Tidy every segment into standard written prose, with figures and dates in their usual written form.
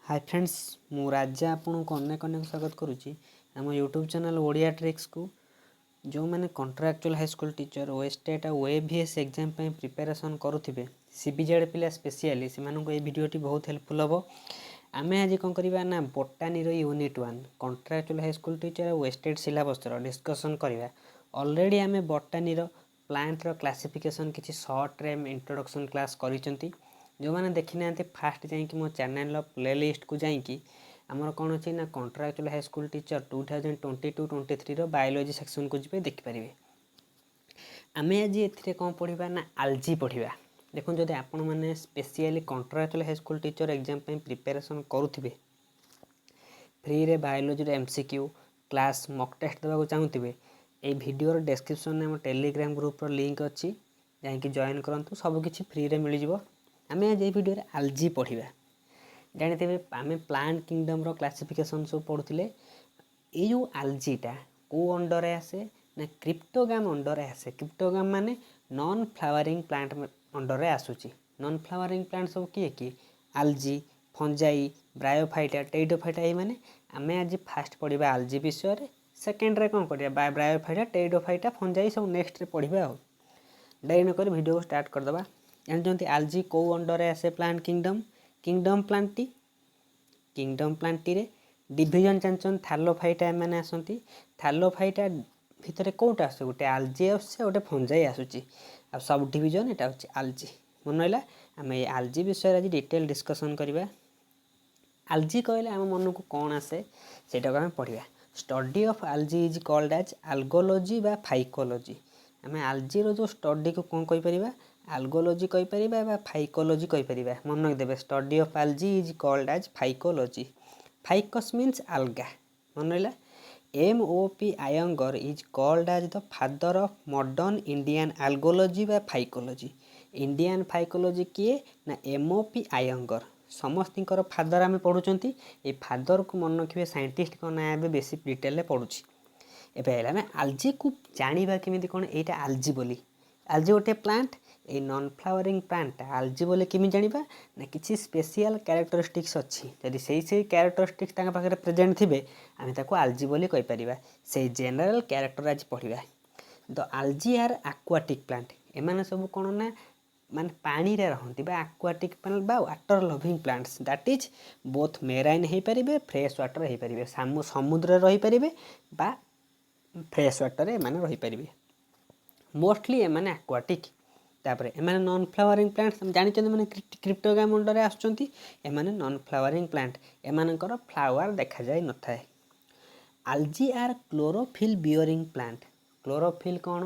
Hi friends मु राजा आपन को अनेक अनेक स्वागत करुच्ची आम यूट्यूब चैनल ओडिया ट्रिक्स को जो मैंने कॉन्ट्रैक्चुअल हाई स्कूल टीचर ओएसटेट और ओएवीएस एग्जाम प्रिपरेशन करुवे सीबीजेड पिला स्पेशली से भिडियोटी बहुत हेल्पफुल हम आम आज कौन करवा ना बोटानी unit 1 contractual high school teacher और ओएसटेट सिलेबस डिस्कसन करवा ऑलरेडी आम बोटानी प्लांट क्लासिफिकेशन किसी शॉर्ट रे इंट्रोडक्शन क्लास करिसेंती जो मैंने देखी ना फास्ट जाकि मो चैनल प्लेलिस्ट को जाकि आमर कौन अच्छी ना contractual high school teacher 2022-23 biology section को जी देखिपारे। आम आज ए कौन पढ़ा ना आलजी पढ़ा। देखो जब आपण मैंने specially contractual high school teacher exam preparation करुवे फ्री रे biology MCQ class mock test देवाक चाहूथे ये वीडियो डिस्क्रिप्शन में टेलीग्राम ग्रुप लिंक अच्छी जाकि जॉइन करूँ सबकि फ्री रे मिल जाव। आम आज भिडियो आलजी पढ़ा जानी आम प्लांट किंगडम क्लासिफिकेशन सब पढ़ुले ये जो आलजीटा को अंडर आसे ना क्रिप्टोगाम अंडर आसे। क्रिप्टोगाम माने नॉन फ्लावरिंग प्लांट अंडर आसूची। नॉन फ्लावरिंग प्लांट सब किए कि आलजी फंजाई ब्रायोफाइटा टेरिडोफाइटा ये माने आम आज फास्ट पढ़ा आलजी विषय सेकेंड रे कौन करवा ब्रायोफाइटा टेरिडोफाइटा फंजाई सब नेक्स्ट रे पढ़ा आ डेरी नक वीडियो को स्टार्ट करदे। जानते आलजी कौ अंडर आसे प्लांट किंगडम किंगडम प्लांटी रे डिविजन जानते थालोफाइटा मैंने आसती थालोफाइटा भितर कौटा आस गोटे आलजी आसे गोटे फंजाई आसूची आ सब डिविजन यहाँ हूँ आलजी मन रहा। आम ये आलजी विषय आज डिटेल डिस्कसन करवा। आलजी कहले आम मन को कौन आसे सेटा आम पढ़ा। Study of algae is called as algology बा फाइकोलॉजी। आम आलजी रो जो स्टडी को कौन कहीपर आल्गोलॉजी कहीपर फाइकोलॉजी कहीपर मन रखिदेवे। Study of algae is called as phycology. Phycus means alga मन रहा। M O P. Iyengar is called as the father of modern Indian algology बा फाइकोलॉजी। इंडियन फाइकोलॉजी किए ना एम.ओ.पी. आयंगर समस्तर फादर आम पढ़ुंट ये फादर को मन रखिए साइंटिस्ट का ना ए बेसी डिटेल पढ़ुची। एवं आम आलजी को जाना केमी कौन यहाँ आलजी बोली आलजी गोटे प्लांट ये नॉन फ्लावरिंग प्लांट आलजी बोले केमी जाना ना किसी स्पेशल कैरेक्टरिस्टिक्स अच्छी जदि से कैरेक्टरिस्टिक्स पाखे प्रेजेंट थे आम ताको आलजी बोली कहीपर से जेनेल कैरेक्टर आज पढ़ा। द आलजी आर आक्वाटिक प्लांट एमाने सब कौन ना माने पानी रे रहती आक्वाटिक प्लांट बा water loving plants that is both marine हो पारे फ्रेश वाटर हो पारे समुद्र रही पारे बा फ्रेश वाटर एमाने रही पारे मोस्टली एमाने आक्वाटिक। तापर एमाने नॉन फ्लावरिंग प्लांट्स जानते मैंने क्रिप्टोगाम अंडर आसुँच एमाने नॉन फ्लावरिंग प्लांट एमानकर फ्लावर देखा जाए न थाए। Algae are chlorophyll bearing plant. Chlorophyll कौन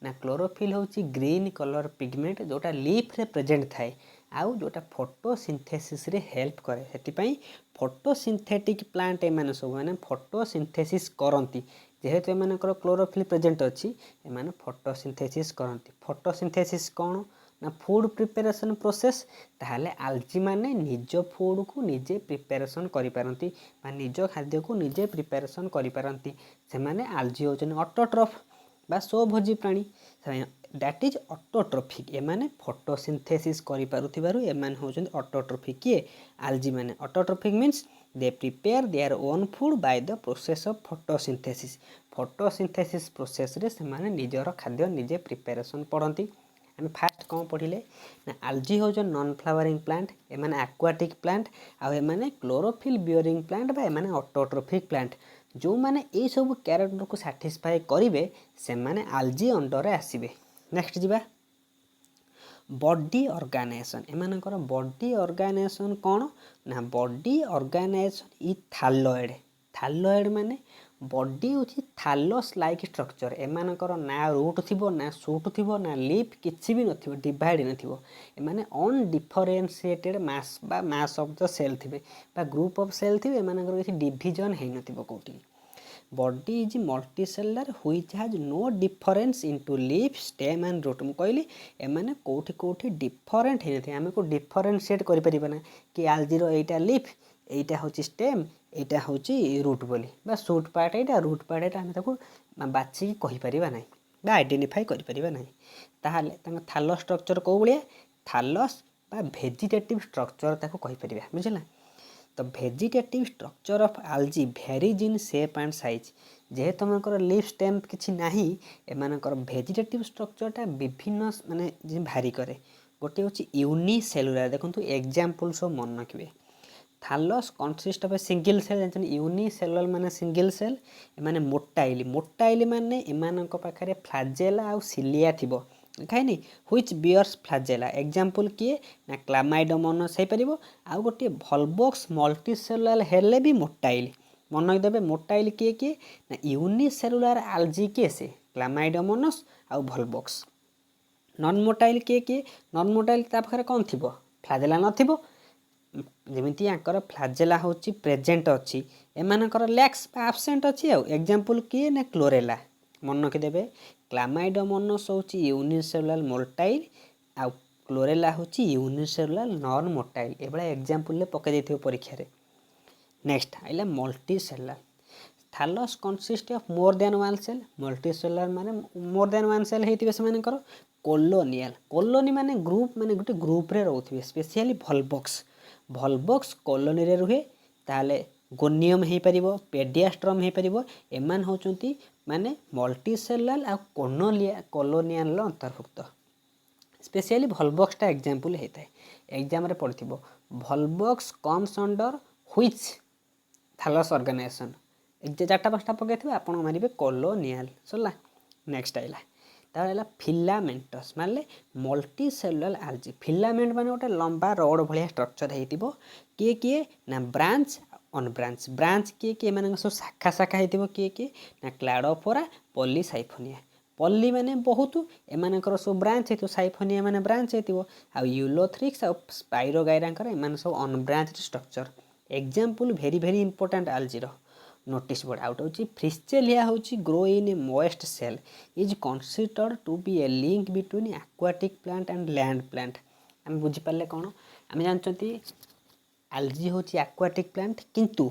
ना क्लोरोफिल हूँ ग्रीन कलर पिगमेंट जोटा लीफ रे प्रेजेंट थाए आउ जोटा फोटोसिंथेसिस रे हेल्प करे से फोटोसिंथेटिक प्लांट एमाने सब मैंने फोटोसिंथेसिस करती जेहेतु एमानकर क्लोरोफिल प्रेजेंट अच्छी एमाने फोटोसिंथेसिस करती। फोटोसिंथेसिस कौन ना फूड प्रिपेरेशन प्रोसेस ताहले आलजी माने निज फूड को निजे प्रिपेरेशन करिपारंती बा निज खाद्य को निजे प्रिपेरेशन करिपारंती से माने आलजी होचन ऑटोट्रॉफ बा स्वभोजी प्राणी दैट इज ऑटोट्रॉफिक एमाने फोटोसिंथेसिस करिपारुथिबारु एमाने होचन ऑटोट्रॉफिक किए आलजी माने। Autotrophic means they prepare their own food by the process of photosynthesis. Photosynthesis process रे से माने निजर खाद्य निजे प्रिपेरेशन पढ़ती। आम फास्ट कौन पढ़ले ना आलजी हूँ नॉन फ्लावरिंग प्लांट एमाने आक्वाटिक प्लांट आउ एमाने क्लोरोफिल बियरिंग प्लांट बा एमाने ऑटोट्रॉफिक प्लांट जो माने ये सब कैरेक्टर को सैटिस्फाई करेंगे से माने आलजी अंडर आसबे। नेक्स्ट जीवा बॉडी ऑर्गेनाइजेशन एमानकर बॉडी ऑर्गेनाइजेशन कौन ना बॉडी ऑर्गेनाइजेशन इ थालोइड। थालोइड माने बॉडी हूँ थालोस लाइक स्ट्रक्चर एमानकर ना रूट थी ना सूट थी ना लीफ किसी भी नथिबो डिवाइड नथिबो एमाने अनडिफरेंशिएटेड मास बा मास ऑफ द सेल थे बा ग्रुप ऑफ सेल थे एमानकर किसी डिविजन है नथिबो कोठी। Body is multicellular which has no difference into leaf stem and root मु कहली एमाने कोठी कोठी डिफरेंट है नथि आमे को डिफरेंशिएट करि परिबा ना कि आलजीरो एटा लीफ एटा होची स्टेम एटा होची रूट बोली बा सूट पार्ट एटा रूट पार्ट एटा आमे ताको बाछि कहि परिबा नै बा आइडेंटिफाई करि परिबा नै। ताहाले तांग थालो स्ट्रक्चर को बलिया थालस बा वेजिटेटिव स्ट्रक्चर ताको कहि परिबा बुझला। तो vegetative structure of algae varies in shape and size जेहेतु तुमकर लीफ स्टेम किसी ना एमानकर भेजिटेटिव स्ट्रक्चरटा विभिन्न माने भारी करे गोटे हूँ यूनिसेलुलार देखो एग्जांपल सब मन रखिए thallus consist of a single cell जानते यूनिसेलुलर माने सिंगल सेल माने मोटाइल माने एमानक पाखरे फ्लाजेला आउ सिलिया थिबो खाइनी व्हिच बियर्स फ्लाजेला एग्जांपल किए ना क्लामाइडोमोनास हो पार आउ गोटे भलबॉक्स मल्टीसेलुलर हेले भी मोटाइल मन देवे मोटाइल किए किए ना यूनिसेलुलर आल्जी किए से क्लामाइडोमोनास आउ भलबॉक्स नॉन मोटाइल किए नॉन मोटाइल ता पाखरे कौन थिबो फ्लाजेला नथिबो जमीती आंकर फ्लाजेला होची प्रेजेंट अच्छी एमानकर लैक्स आब्सेंट अच्छी आउ एग्जांपल किए ना क्लोरेला मन रखिदेवे क्लामाइडोमोनास होची यूनिसेलुलर मोटाइल आउ क्लोरेला होची यूनिसेलुलर नॉन मोटाइल एबला एग्जांपल पके देथिबो परीक्षा रे नेक्स्ट आइला multicellular thallus consist of more than one cell multicellular माने मोर देन वन सेल हेतिबे से मानकर कोलोनियल कोलोनी माने गोटे ग्रुप रे रहउथिबे स्पेशली भलबॉक्स कोलोनी रे रुहे ताले गोनियम हो पार पेडियास्ट्रम हो पार एमान होचंती माने मल्टीसेलुलर आ कोलोनियल अंतर्भुक्त स्पेशली भलबॉक्सटा एग्जांपल होता है एग्जाम रे पढ़िथिबो Volvox comes under which thallus organisation चार्टा पाँचटा पकड़ आप मारे कोलोनियल सरला नेक्स्ट आइला ताला फिलामेंटस माने मल्टीसेलुलर आल्जी फिलामेंट माने गोटे लंबा रड भलिया स्ट्रक्चर हेतिबो किए ना ब्रांच ब्रांच किए माने सब शाखा शाखा हेतिबो किए ना क्लाडोफोरा पॉलीसाइफोनिया पल्ली माने बहुत एमानकर सब ब्रांच हेतु साइफोनिया माने ब्रांच हेतिबो आ यूलोथ्रिक्स आ स्पाइरोगाइरांकर एमान सब unbranched structure example very important algae notice board out होची फ्रिस्चेलिया होची grow in a moist cell is considered to be a link between aquatic plant and land plant आम बुझी पारे कौन आम जानते आल्जी होची एक्वाटिक प्लांट किंतु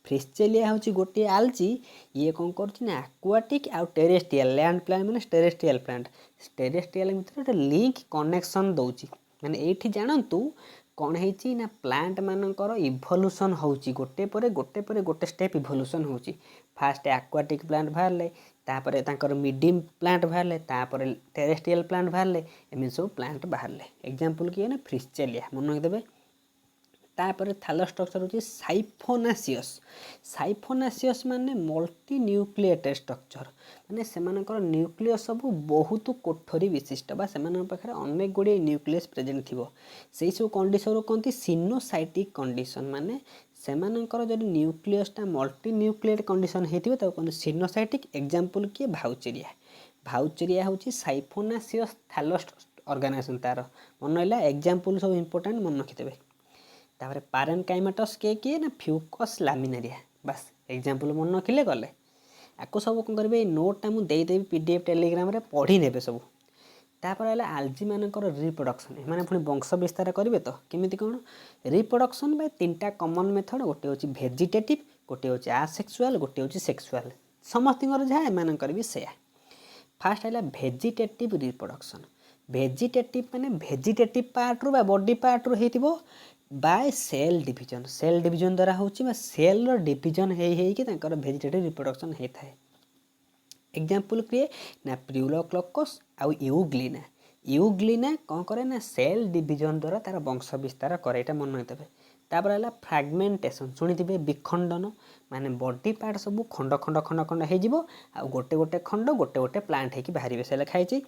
फ्रिस्चेलिया होची गोटे आल्जी ये कौन कर एक्वाटिक आउ टेरेस्ट्रियल लैंड प्लांट माने टेरेस्ट्रियल भितर गोटे लिंक कनेक्शन दौची माने एठी जानतु कौन है ना प्लांट मानकर इभोल्यूशन होची गोटे गोटे स्टेप इभोल्यूशन होची फास्ट एक्वाटिक प्लांट बाहरले तापर तांकर मीडियम प्लांट बाहरले तापर टेरेस्ट्रियल प्लांट बाहरले एमि सब प्लांट बाहरले एग्जांपल किए ना फ्रिस्चेलिया मन रखिदेवे तापर थालस स्ट्रक्चर होची साइफोनासियस माने मल्टी न्यूक्लिएटेड स्ट्रक्चर माने सेमानकर न्यूक्लियस सब बहुत कोठरी विशिष्ट बा सेमान पाखरे अनेक गुड़े न्यूक्लियस प्रेजेंट थिबो सेई सब कंडीशन कहती सिनोसाइटिक कंडीशन माने सेमानकर जदि न्यूक्लियसटा मल्टी न्यूक्लिएट कंडीशन हेतिबो ताको कहते सिनोसाइटिक एग्जांपल किए भाउचेरिया होची साइफोनासियस थालस ऑर्गेनाइजेशन तार मन रहिला एग्जांपल सब इंपोर्टेंट मन रखिदेवे तापर पारेनकाइमाटस किए ना फ्यूकस लामिनारिया बस एग्जांपल मन रखिले गले आपको सब कौन करेंगे नोटा मुझे देदेवी पीडीएफ टेलीग्राम रे पढ़ी ने सब तापर है आल्जी मानकर रिप्रोडक्शन एमाने पुणी वंश विस्तार करेंगे तो केमिति कौन रिप्रोडक्शन बाय तीनटा कॉमन मेथड गोटे हूँ भेजिटेटिव गोटे हूँ आसेक्सुआल गोटे हूँ सेक्सुआल समस्त जहाँ एमानकर भी सेया फास्ट है भेजिटेटिव रिप्रोडक्शन भेजिटेटिव माने भेजिटेटिव पार्ट रू बॉडी पार्ट रू हेतिबो बाय सेल डिविजन द्वारा होची सेल डिविजन हेई भेजिटेटिव रिप्रोडक्शन होता है एग्जांपल किए ना प्यूलोक्लोकस आउ यूग्लिना कौन करे ना सेल डिविजन द्वारा तार वंश विस्तार करे एटा मन रखिदेवे तापर है फ्रागमेंटेशन शुणिथिबे विखंडन माने बॉडी पार्ट सब खंड खंड खंड खंड हो जिवो आ गोटे खंड गोटे प्लांट हेकी बाहर से लिखाई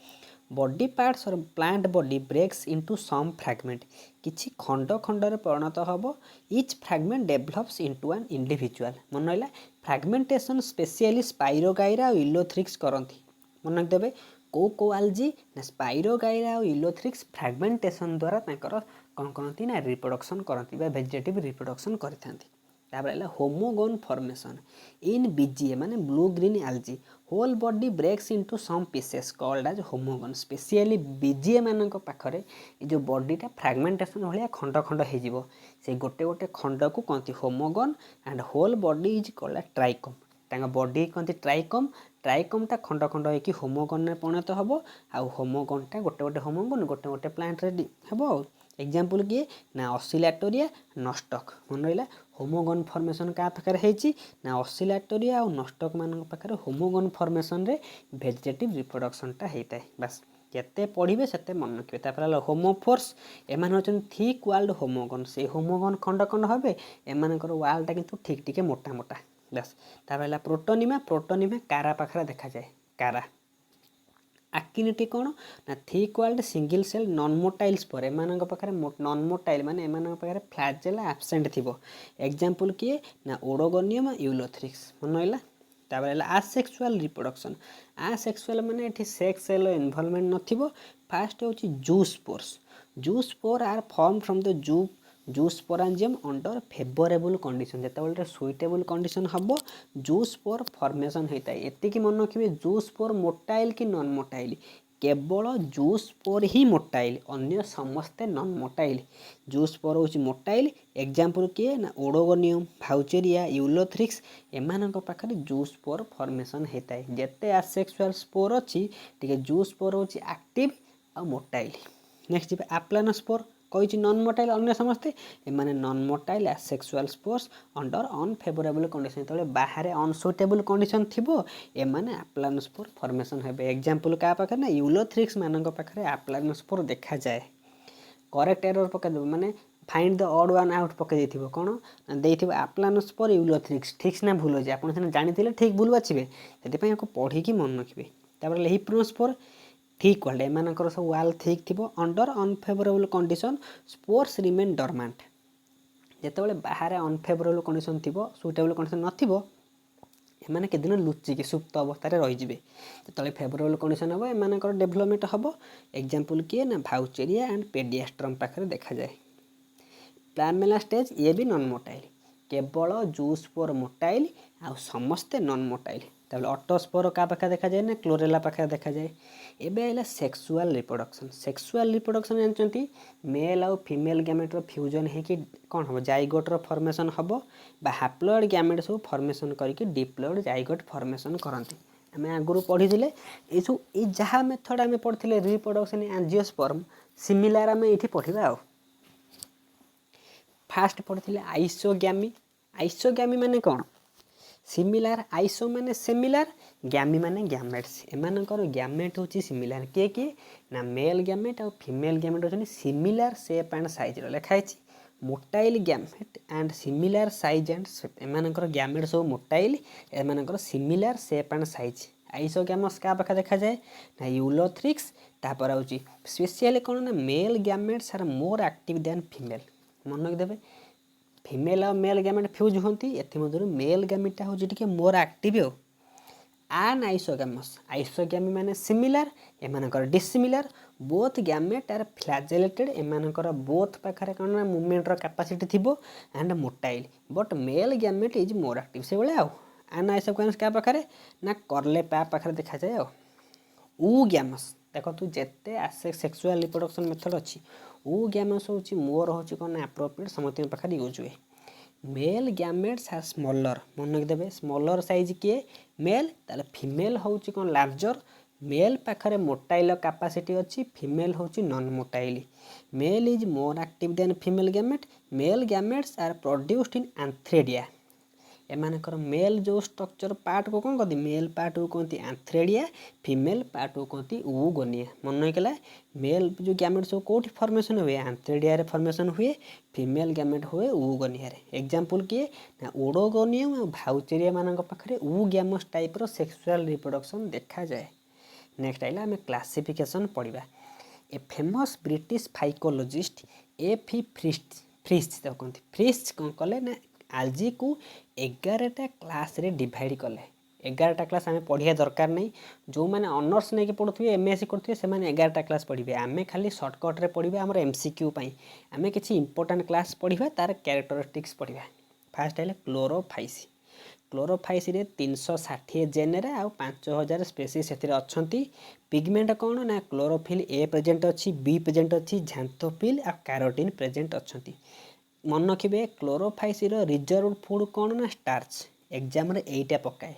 बॉडी पार्ट्स और प्लांट बॉडी ब्रेक्स इनटू सम फ्रैगमेंट किछि खंड खंडर परिणत हम etch fragment develops into an individual मन रहा फ्रैगमेंटेशन स्पेशली स्पाइरोगाइरा और इलोथ्रिक्स करती मन रखिदेवे को आल्जी ना स्पाइरोगाइरा और इलोथ्रिक्स फ्रैगमेंटेशन द्वारा कौन करती ना रिप्रोडक्शन करती वेजिटेटिव रिप्रोडक्शन करती तापर होमोगोन फॉर्मेशन इन बीजीए माने blue green algae whole body breaks into some pieces called as hormogone specially BGA मानक पाखरे जो बॉडीटा फ्रैगमेंटेशन भाया खंड खंड हो से गोटे खंड को कहती hormogone and whole body is called trichome तांका बॉडी कहती ट्राइकोमटा खंड खंड होगी होमोगन में परिणत हम आउ होमोगनटा गोटे होमोगन गोटे प्लांट रे हम एग्जाम्पल किए ना ऑसिलेटोरिया नॉस्टक मन रहा होमोगन फॉर्मेशन क्या पाखे होती ना ऑसिलेटोरिया और नॉस्टक मान पाखे होमोगन फॉर्मेशन रे वेजिटेटिव रिप्रोडक्शनटा होता है बस जिते पढ़े से मन रखिए तापर होमोफोर्स एम थिक वाल्ड होमोगन से होमोगन खंड खंड हे एमर वालटा कितु ठीक टिके मोटा मोटा बस तापर प्रोटोनिमा प्रोटोनिमा कारा पाखे देखा जाए कारा आक्टिनिटी कौन ना thick walled single cell non motiles पर एम पाखे नॉन मोटाइल माने एम पाखे फ्लैजेला एब्सेंट थी एग्जाम्पल किए ना ओडोगोनियम यूलोथ्रिक्स मन रहा तापर आसेक्सुअल रिप्रोडक्शन आसेक्सुअल माने एठी सेक्स सेल इन्वॉल्वमेंट नथिबो फास्ट होची zoospore are form from the zoosporangium under favourable condition जेतेबेले सुइटेबल कंडीशन हबो जूस स्पोर फॉर्मेशन होता है एतिकी मन रखिए जूस स्पोर मोटाइल कि नॉन मोटाइल केवल जूस स्पोर ही मोटाइल अन्य समस्ते नॉन मोटाइल जूस स्पोर होची मोटाइल एग्जांपल किए ना ओडोगोनियम भाउचेरिया यूलोथ्रिक्स एमान पाखे जूस स्पोर फॉर्मेशन होता है जेते आसेक्सुअल स्पोर अच्छी टिके जूस स्पोर होची एक्टिव आ मोटाइल नेक्स्ट जी आप्लानोस्पोर कही नॉन मोटाइल अन्य समस्ते एमाने non motile asexual spores under unfavourable condition जो बाहर अनसुइटेबल कंडीशन थी एमाने आप्लानोस्पोर फॉर्मेशन हेबे एग्जांपल क्या पाखे ना यूलोथ्रिक्स मानक पाखे आप्लानोस्पोर देखा जाए करेक्ट एरर पकईदेव माने find the odd one out पकई कौन देथिबो आप्लानोस्पोर यूलोथ्रिक्स ठीक ना भूल हो आप जानी ठीक भूल बाछे से पढ़ी मन रखिए तापर हिप्नोस्पोर ठीक वाल्ड एम सब वाल ठीक थी under unfavourable condition spores remain dormant जिते बाहर अनफेवरेबल कंडीशन थी सुइटेबल कंडीशन नथिबो एमाने के दिन लुचिकी सुप्त अवस्था रही जो फेवरेबल कंडीशन हम एम डेभलपमेंट हम एग्जांपल किए ना भाउचेरिया एंड पेडियास्ट्रम पाखे देखा जाए प्लामेला स्टेज ये भी नॉन मोटाइल केवल जूस स्पोर मोटाइल आ समस्ते नॉन मोटाइल तब ऑटोस्पोर क्या पाखे देखा जाए ना क्लोरेला पाखे देखा जाए एवं सेक्सुअल रिप्रोडक्शन जानते मेल आउ फीमेल गैमेट्र फ्यूजन होकि कौन हम जाइगोटर फॉर्मेशन हम बा हाप्लॉइड गैमेट सब फॉर्मेशन करके डिप्लॉइड जाइगोट फॉर्मेशन करते आम आगुरी पढ़ी ये जहाँ मेथड आम पढ़ी रिप्रोडक्शन एंजियोस्पर्म सिमिलार आम ये पढ़ा फास्ट पढ़ी आइसोग्यामी माने कौन सिमिलार आइसो माने सिमिलार ग्यामी माने ग्यामेट्स एमानकर ग्यामेट होची सिमिलार किए ना मेल ग्यामेट और फीमेल ग्यामेट होचनी सिमिलार शेप एंड साइज लिखाई motile gamete and similar size and shape एमानकर ग्यामेट सब मोटाइल एमानकर similar shape and size isogamous क्या पाखे देखा जाए ना यूलोथ्रिक्स तापर होची स्पेशली कौन ना male gametes are more active than female मन रखिदेवे फीमेल और मेल गैमेट फ्यूज होती एमध्य मेल गैमेटा हूँ मोर एक्टिव हो आन आइसोग्यामी माने सिमिलार एमानकर dissimilar both gamete are flagellated एमानकर बोथ पाखे कौन ना मूवमेंटर कैपेसिटी थी and motile but male gamete is more active से भाया आन आइसोग्यामस क्या पाखे ना करले पाखे देखा जाए ऊ गैमस देखो जिते आसे सेक्सुअल रिप्रोडक्शन मेथड अच्छी ऊ गैमस हूँ मोर हूँ कौन एप्रोप्रिएट समस्त पाखे यूज हुए मेल गैमेट्स आर स्मॉलर मन रखिदेवे स्मॉलर साइज किए मेल ताले फीमेल हूँ कौन लार्जर मेल पाखे मोटाइल कैपेसिटी अच्छी फीमेल हूँ non motile male is more active than female gamete male gametes are produced in antheridia एमानकर मेल जो स्ट्रक्चर पार्ट को कौन कहती मेल पार्ट को कहती एंथ्रेडिया फीमेल पार्ट को कहती ऊगोनिया मन रखला मेल जो गैमेट सब कौटी फॉर्मेशन हुए एंथ्रेडिया फॉर्मेशन हुए फीमेल गैमेट हुए ऊगोनिया एग्जांपल किए ना ओडोगोनियम और भाउचेरिया मानक पाखे ऊ गैमस टाइप रो सेक्सुअल रिप्रोडक्शन देखा जाए नेक्स्ट आइला आम क्लासिफिकेशन पढ़ा ए फेमस ब्रिटिश फाइकोलॉजिस्ट एफी फ्रिस्ट कहते फ्रिस्ट कौन कले ना आलजी को 11टा क्लास रे डिवाइड कले 11टा क्लास आम पढ़िया दरकार नहीं जो मैंने ऑनर्स नहीं पढ़ुवे एमएससी करुवे से 11टा क्लास पढ़े आम खाली सर्टकट्रे पढ़ा आम एमसीक्यू आम किसी इंपोर्टाट क्लास पढ़ा तार क्यारेक्टरिस्टिक्स पढ़ा फास्ट है क्लोरोफाइसी क्लोरोफाइसी 360 जेनेरा आ 5000 स्पेसीज से अच्छा पिगमेंट कौन ना क्लोरोफिल ए प्रेजेंट अच्छी बी प्रेजेंट अच्छी झैंथोफिल आ कैरोटीन प्रेजेंट अच्छा मन रखिए क्लोरोफाइसी रिजर्व फूड कौन ना स्टार्च एग्जाम एटा पकाए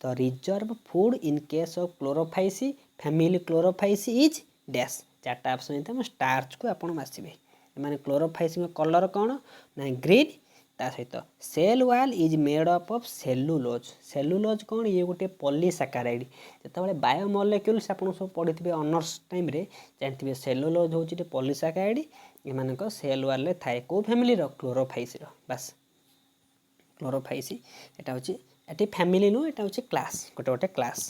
तो reserve food in case of chlorophyceae family chlorophyceae is dash 4टा ऑप्शन स्टार्च को आप बाछिए एमाने क्लोरोफाइसिन कलर कौन ना ग्रीन। ता सहित cell wall is made up of cellulose. Cellulose कौन ये गोटे पॉलीसैकेराइड। जितेबाला बायोमोलेक्यूल्स आप सब पढ़ी थे ऑनर्स टाइम रे जानते सेलुलोज हूँ पॉलीसैकेराइड एमान सेल वाल रे थाए को फैमिली क्लोरोफाइसी बास क्लोरोफाइसी एटा हूँ ये फैमिली नु एटा हूँ क्लास गोटे गोटे क्लास।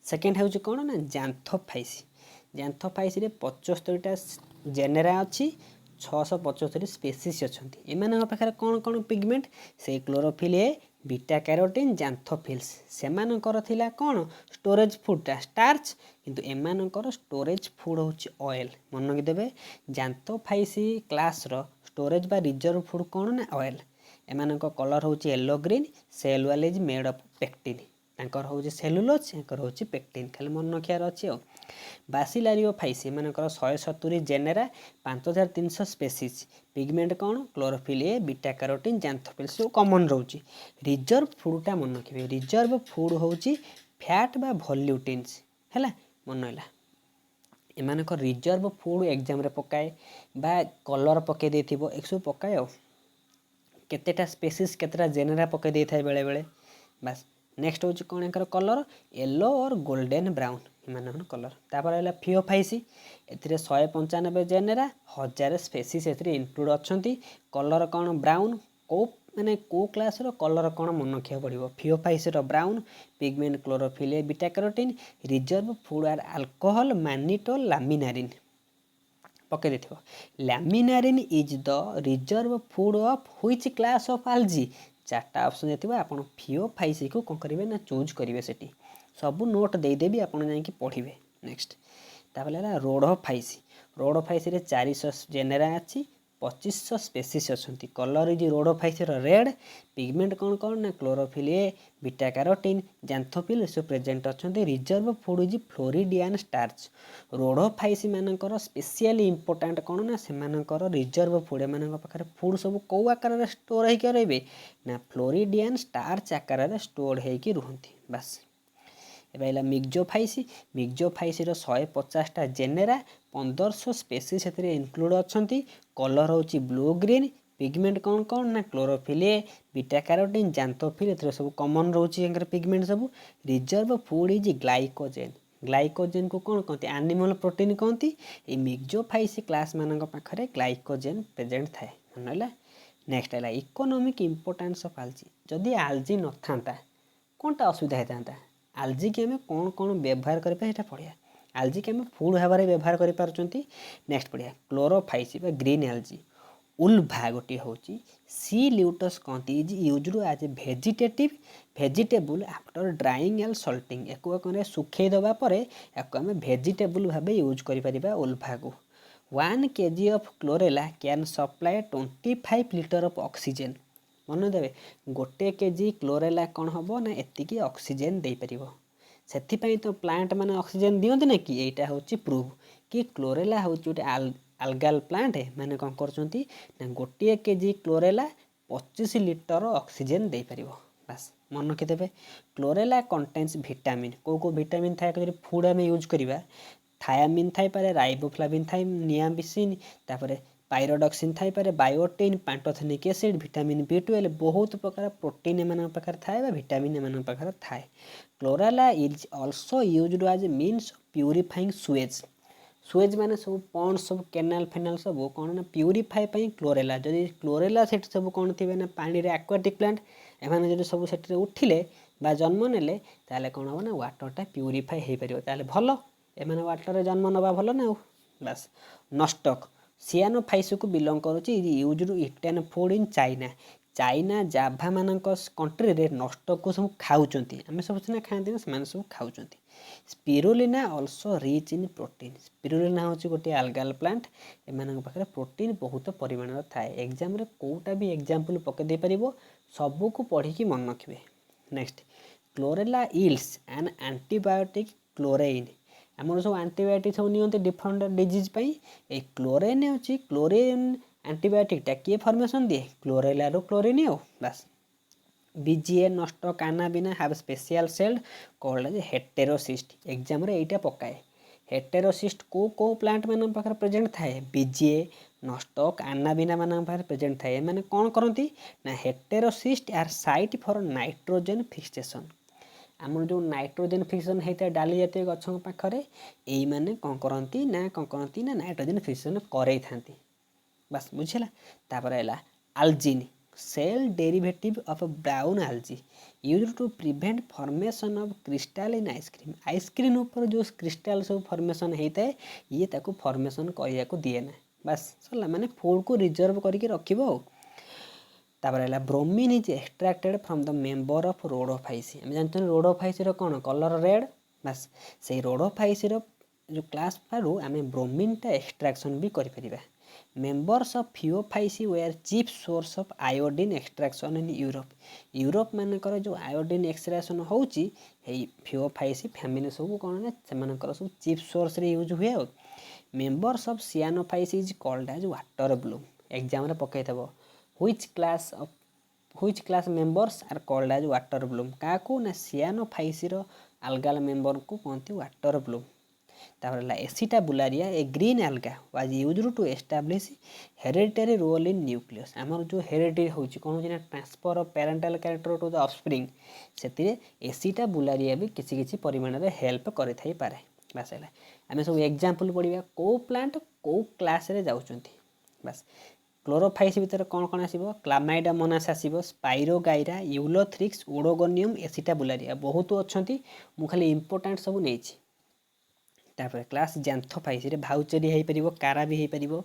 सेकेंड हूँ कौन ना जांथोफाइसी। जांथोफाइसी रे 75टा जेनेरा अच्छी 675 स्पेसीस अच्छा एम पाखे कौन कौन पिगमेंट से chlorophyll a beta carotene xanthophylls सेमानकर थिला कौन स्टोरेज फूडटा स्टार्च किंतु एमानकर स्टोरेज फूड होची ऑयल। मन रखिदेवे जांथोफाइसी क्लास रो स्टोरेज बा रिजर्व फूड कौन ना ऑयल। एमानक कलर होची yellow green. Cell wall is made up pectin तांकर होची सेलुलोज तांकर होची पेक्टिन खाली मन रखियार अछि। बासिलारियोफाइसी एमानकर 170 जेनेरा 5300 स्पेसीज पिगमेंट कौन क्लोरोफिल ए बीटा कैरोटीन जांथोफिल्स सब कॉमन रोची। रिजर्व फूडटा मन रखिबे रिजर्व फूड होची फैट बा वॉल्यूटिन्स हैला मन हैला एमानक रिजर्व फूड एग्जाम रे पकाए बा कलर पके देथिबो एक सब पकाए आ केतेटा स्पेसीज केतेटा जेनेरा पके दे थाए बेले बेले बस। नेक्स्ट होची कौन एकर कलर येलो और गोल्डन ब्राउन एमान कलर। तापर है फिओफाइसी एथिरे 195 जेनेरा 1000 स्पेसीज एथिरे इंक्लूड अछंती। कलर कौन ब्राउन को माने को क्लास रो कलर कौन मन रखिया पड़िबो फिओफाइसी रो brown pigment chlorophyll a beta carotene reserve food are alcohol mannitol laminarin पके देथिबो। Laminarin is the reserve food of which class of algae. चार्टा ऑप्शन देथिबो आपण फिओफाइसी को कोन करिवे ना चूज करिवे सेठी सब नोट दे देबी आपण जाई पढ़िबे। नेक्स्ट तापले रोडोफाइसी। रोडोफाइसी रे 400 जेनेरा अछि 2500 स्पेसीस अछंती। कलर इज रोडोफाइसी रो रेड पिगमेंट कौन कौन ना chlorophyll a beta carotene xanthophyll सब प्रेजेंट अछंती। Reserve food is floridean starch. Rhodophyceae मानकर स्पेशली इंपोर्टेंट कौन ना सेमानकर रिजर्व फूड एमान पाखरे फूड सब कौ आकार रे स्टोर होई के रहबे ना फ्लोरिडियन स्टार्च आकार रे स्टोर होई के रहंती बस। एबाइला मिक्जोफाइसी। मिक्जोफाइसी रो 150टा जेनेरा 1500 स्पेसीज एथिरे इंक्लूड अछंती। कलर होची ब्लू ग्रीन पिगमेंट कौन कौन ना क्लोरोफिल ए बीटा कैरोटीन जांथोफिल एथिरे सब कॉमन रहउची एंकर पिगमेंट सब। Reserve food is glycogen. Glycogen को कौन कहते एनिमल प्रोटीन कहती। ए मिक्जोफाइसी क्लास मानक पाखरे ग्लाइकोजेन प्रेजेंट थाए मनला। नेक्स्ट है इकोनॉमिक इंपोर्टेंस ऑफ आल्जी। जदि आल्जी न थांता कोनटा असुविधा होता आल्जी की आम कौन कौन व्यवहार करें पढ़िया। आल्जी की आम फूड भाव में व्यवहार कर। नेक्स्ट पढ़िया क्लोरोफाइसी ग्रीन आल्जी। उल्भा गोटे हूँ सी ल्यूटस कहती is used as a vegetable after drying and salting. एक सुखे दबा पर आम भेजिटेबल भाव यूज कर उल्भा को। 1 kg of chlorella can supply 25 litre of oxygen. मन देवे गोटे केजी क्लोरेला कौन हम ना एतिकी ऑक्सीजन दे परिबो सेथिपाई तो प्लांट माने ऑक्सीजन दियंती ना कि एटा होची प्रूफ कि क्लोरेला होची गोटे आल्गाल प्लांट माने कौन करचंती ना गोटे केजी क्लोरेला 25 लीटर ऑक्सीजन दे परिबो बस। मन रखिदेवे क्लोरेला कंटेन्स विटामिन को विटामिन थाए कि फूड आम यूज करवा थायामिन थाई पारे राइबोफ्लाविन थाई नियामिसिन तापरे पायरोडक्सिन थाई पारे biotin pantothenic acid vitamin B12 बहुत प्रकार प्रोटीन एमान पाखर थाए विटामिन एमान पाखर थाए। Chlorella is also used as means purifying sewage. Sewage माने सब पॉन्ड सब केनाल फेनाल सब कौन ना प्यूरिफाई पाई क्लोरेला जदि क्लोरेला सेट सब कौन थे ना पानी रे एक्वाटिक प्लांट एमाने जदि सब सेठ उठिले बा जन्म नेले ताले कौन हो ना वाटरटा प्यूरिफाई हो पार ताले भल एमाने वाटर जन्म नवा भल ना बस। नस्टक सियानोफाइस को बिलंग करुच्ची used eaten food in China. China Java मान कंट्री रे नष्टक को सब खाऊंती आम सब सीना खाती ना सब खाऊंती। Spirulina also rich in protein. Spirulina हूँ गोटे आल्गाल प्लांट एम पाखे प्रोटीन बहुत परिमाण थाए। एग्जाम रे कोटा भी एग्जाम्पल पकई पार सबू को पढ़ी मन रखिए। Next chlorella yields an antibiotic chlorellin आम सब एंटीबायोटिक सब नियंते डिफरेंट डिजीज पाई ए क्लोरेन होची क्लोरेन एंटीबायोटिकटा किए फॉर्मेशन दिए क्लोरेला रो क्लोरेन हो बस। बीजीए नष्ट काना बिना have special cell called as heterocyst exam रे एटा पकाए हेटेरोसिस्ट को प्लांट मान पाखे प्रेजेंट थाए बीजीए नस्टक आनाबिना मान पाखे प्रेजेंट थाए माने कौन करती ना heterocyst are site for nitrogen fixation आमर जो नाइट्रोजन फिक्सेशन होता है डाली जातीय गछों पाखरे यही माने कौन करती ना नाइट्रोजन फिक्सेशन करई थांती बस बुझेला तापर हैला algin cell derivative of brown algae used to prevent formation of crystal in ice cream ice cream ऊपर जो क्रिस्टल सब फॉर्मेशन होता है ये ताको फॉर्मेशन करिया को दिए ना बस सरला माने फूड को रिजर्व करके रखिबो तापर हैला bromine is extracted from the member of Rhodophyceae हम जानते हैं रोडोफाइसी रो कौन कलर रेड बस से रोडोफाइसी रो जो क्लास पारू आम ब्रोमीनटा एक्सट्राक्शन भी करि परिबा members of phaeophyceae were chief source of iodine extraction in Europe मानकर जो आयोडीन एक्सट्राक्शन होची हे फिओफाइसी फैमिली सब कौन ना सेमानकर सब चीफ सोर्स रे यूज हुए members of cyanophyceae is called as water bloom exam रे पकई थबो which class members are called as water bloom काको ना सियानोफाइसी रो algal मेंबर को कहते वाटर ब्लूम तापर acetabularia a green alga was used to establish hereditary role in nucleus आमर जो हेरिडिटरी होची कोन होची ना transfer of parental character to the offspring सेतिरे एसिटा बुलारिया भी किसी किसी परिमाण रे हेल्प करि थाई पारे बस हैला आमे सब एग्जांपल पढिबा को प्लांट को क्लास रे जाउचंती बस क्लोरोफाइस भीतर कौन कौन आसो क्लामाइडा मोनास आसो स्पाइरोगाइरा यूलोथ्रिक्स ओडोगोनियम एसिटा बुलारिया बहुत अच्छा मु खाली इंपोर्टेंट सब नहीं तापर क्लास जैंथोफाइस रे भाउचेरी हो पार कारा भी हो पार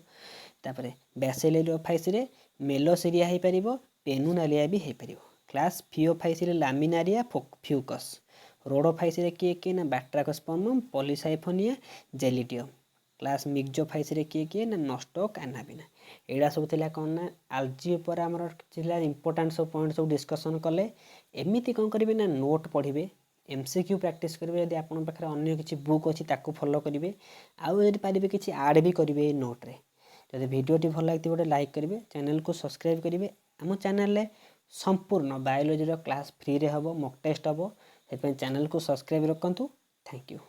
तापर बैसिलोफाइस रे मेलोसीरिया हो पार पेनुनालिया भी हो पार क्लास फिओफाइस रे लामिनारिया फ्यूकस रोडोफाइस रे किए ना बैट्राकोस्पर्मम पॉलीसाइफोनिया जेलिडियम क्लास मिक्जोफाइस रे किए ना नस्टक आनाबिना एड़ा सब थिला कौन ना आलजी ऊपर आमर थिला इंपोर्टेंट सब पॉइंट सब डिस्कशन कले एमिति कौन करेंगे ना नोट पढ़े एमसीक्यू प्रैक्टिस करेंगे जब आपन पाखे अन्य किसी बुक अच्छी ताकू फॉलो करेंगे आउ यदि पारे किसी ऐड भी करेंगे नोट रे जब वीडियोटी भल लगे गोटे लाइक करेंगे चैनल को सब्सक्राइब करेंगे आम चैनल संपूर्ण बायोलोजी क्लास फ्री रे हम मॉक टेस्ट हम से चैनल को सब्सक्राइब रखु थैंक यू।